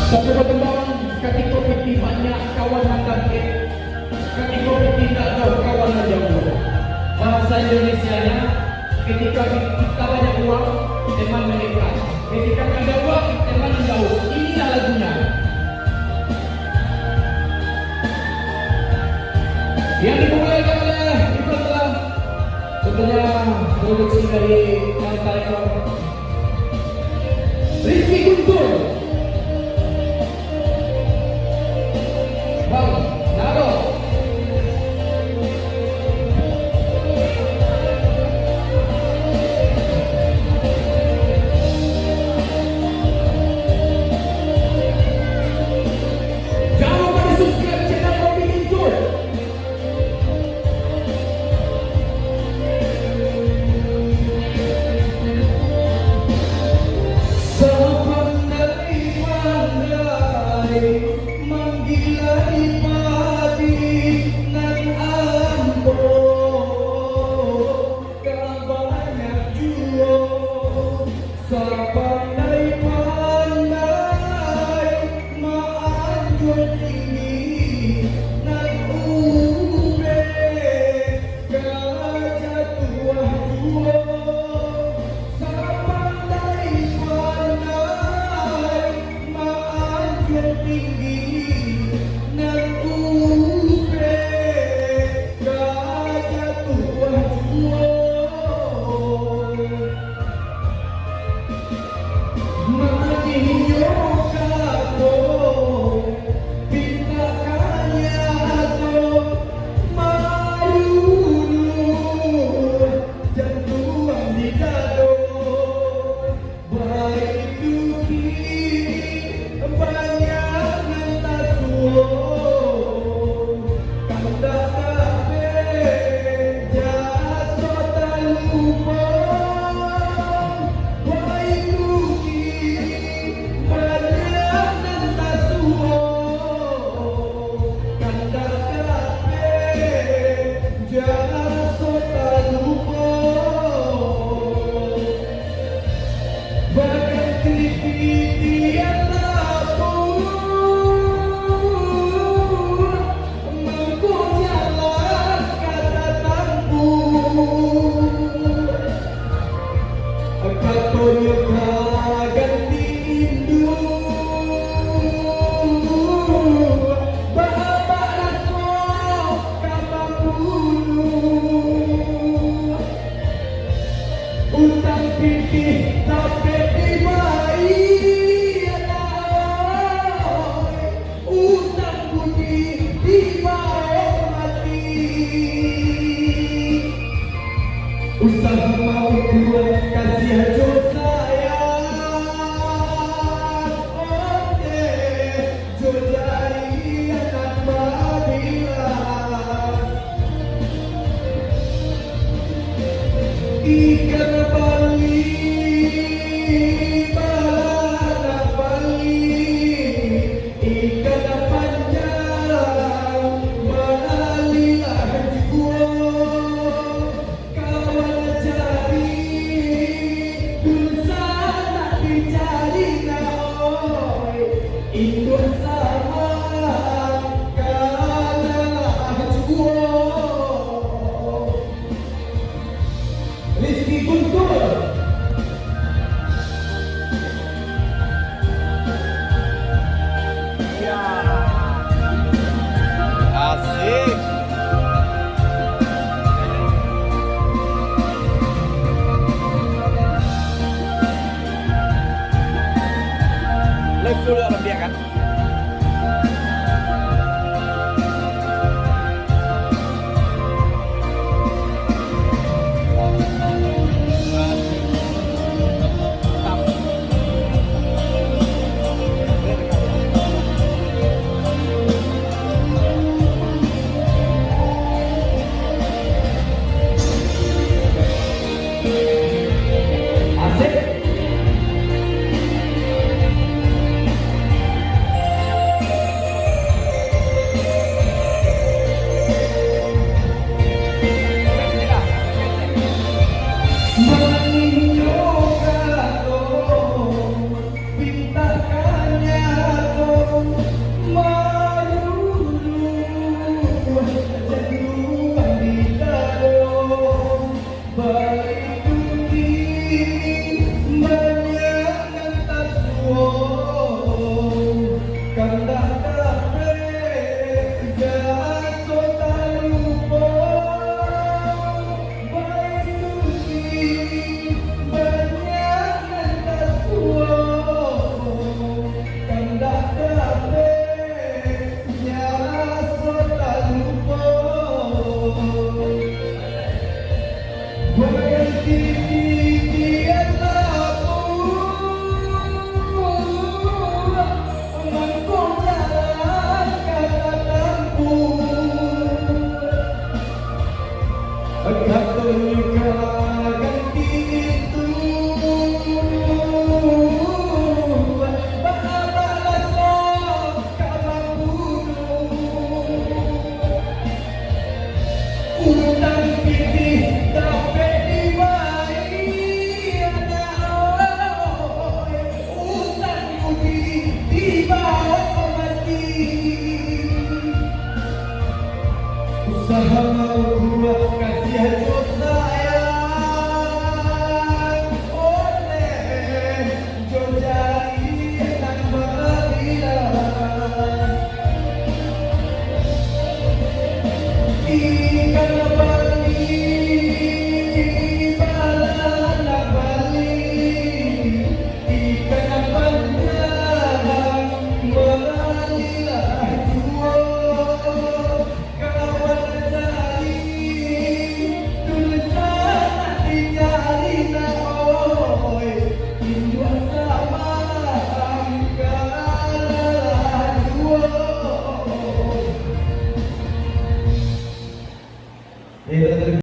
Satu berkembang ketika piti banyak kawan yang dekat, ketika piti tak tahu kawan yang jauh. Bahasa Indonesianya, ketika kita banyak uang, teman mendekat. Ketika ada uang, teman menjauh. Inilah lagunya. Yang dimulaikan oleh Ifatlah, tentunya produksi dari Kantor Rizky Guntur, Bang Naro. Jangan lupa di subscribe channel Kopi Guntur. Usaha mau buat kasih hajo sayang, oke, jodari anak Babila, ikan Bali, balada Bali, ikan panjang, balilah jiwa. Induk sama kalah jual Rizky Guntur. Ya, asik. Live dulu sama dia kan. Asik. Eh,